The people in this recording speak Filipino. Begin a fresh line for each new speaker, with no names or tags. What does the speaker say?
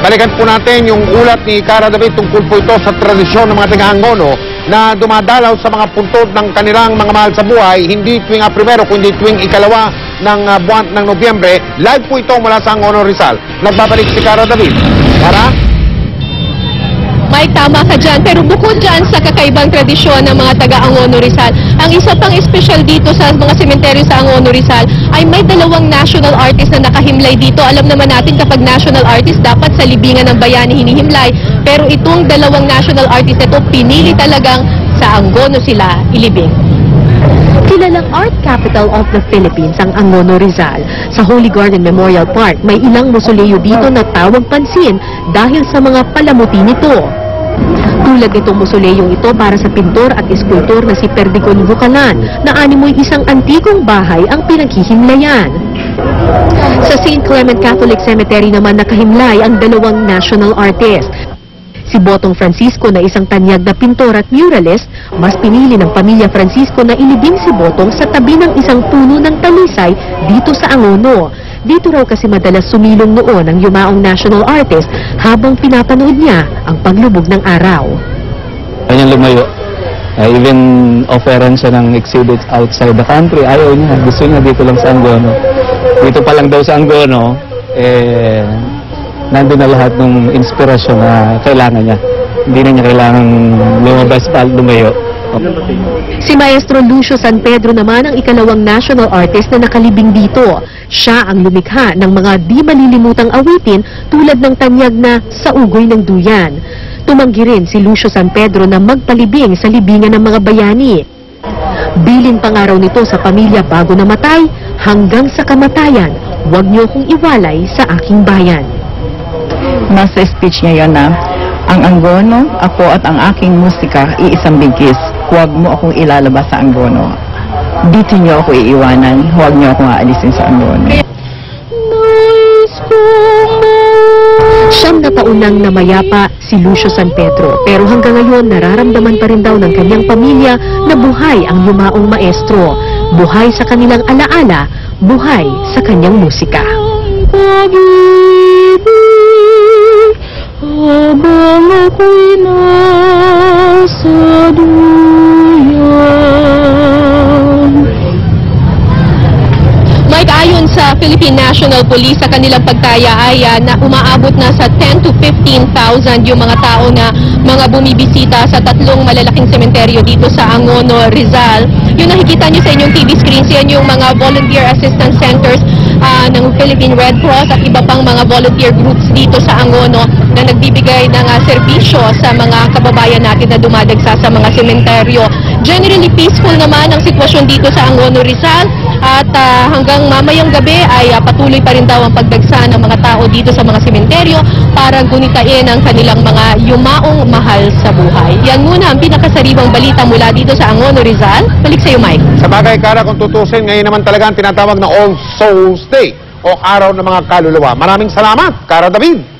Balikan po natin yung ulat ni Cara David tungkol po ito sa tradisyon ng mga taga-Angono na dumadalaw sa mga puntod ng kanilang mga mahal sa buhay, hindi tuwing primero, kundi tuwing ikalawa ng buwan ng Nobyembre. Live po ito mula sa Angono, Rizal. Nagbabalik si Cara David. Cara?
Mike, tama ka dyan. Pero bukod dyan sa kakaibang tradisyon ng mga taga-Angono Rizal, ang isa pang espesyal dito sa mga sementeryo sa Angono Rizal ay may dalawang national artist na nakahimlay dito. Alam naman natin kapag national artist, dapat sa libingan ng bayani hinihimlay. Pero itong dalawang national artist ito, pinili talagang sa Angono sila ilibing.
Kilalang art capital of the Philippines ang Angono Rizal. Sa Holy Garden Memorial Park, may ilang mausoleo dito na tawag pansin dahil sa mga palamuti nito. Tulad nitong mausoleong ito para sa pintor at eskultor na si Perdigon Bucalan, na animoy isang antikong bahay ang pinaghihimlayan. Sa St. Clement Catholic Cemetery naman nakahimlay ang dalawang national artist. Si Botong Francisco na isang tanyag na pintor at muralist, mas pinili ng pamilya Francisco na ilibing si Botong sa tabi ng isang puno ng talisay dito sa Angono. Dito raw kasi madalas sumilong noon ang yumaong national artist habang pinapanood niya ang paglubog ng araw.
Kanyang lumayo. Even offeran siya ng exhibits outside the country. Ayaw niya. Gusto niya dito lang sa Angono. Dito pa lang daw sa Angono, nandun na lahat ng inspirasyon na kailangan niya. Hindi na niya kailangan lumabas pa, lumayo.
Si Maestro Lucio San Pedro naman ang ikalawang national artist na nakalibing dito. Siya ang lumikha ng mga di malilimutang awitin tulad ng tanyag na Sa Ugoy ng Duyan. Tumanggi rin si Lucio San Pedro na magpalibing sa libingan ng mga bayani. Bilin pangaraw nito sa pamilya bago namatay, hanggang sa kamatayan, huwag niyo akong iwalay sa aking bayan.
Nasa speech niya yun na, ang Angono, ako at ang aking musika, iisang bigkis. Huwag mo akong ilalabas sa Angono. Dito niyo ako iiwanan, huwag niyo akong aalisin sa Angono.
Siyam na taon nang namayapa si Lucio San Pedro, pero hanggang ngayon nararamdaman pa rin daw ng kanyang pamilya na buhay ang yumaong maestro. Buhay sa kanilang alaala, buhay sa kanyang musika. Habang ako'y nasa duyan.
Mike, ayon sa Philippine National Police, sa kanilang pagtaya ay na umaabot na sa 10 to 15,000 yung mga tao na mga bumibisita sa tatlong malalaking sementeryo dito sa Angono, Rizal. Yung nakikita nyo sa inyong TV screens, yan yung mga volunteer assistance centers ng Philippine Red Cross at iba pang mga volunteer groups dito sa Angono na nagbibigay ng serbisyo sa mga kababayan natin na dumadagsa sa mga sementeryo. Generally peaceful naman ang sitwasyon dito sa Angono, Rizal, at hanggang mamayang gabi ay patuloy pa rin daw ang pagdagsa ng mga tao dito sa mga sementeryo para gunitain ang kanilang mga yumaong mahal sa buhay. Yan muna ang pinakasariwang balita mula dito sa Angono, Rizal. Balik sa iyo, Mike.
Sa bagay, Cara, kung tutusin, ngayon naman talaga ang tinatawag na All Souls Day o Araw ng mga Kaluluwa. Maraming salamat, Cara David.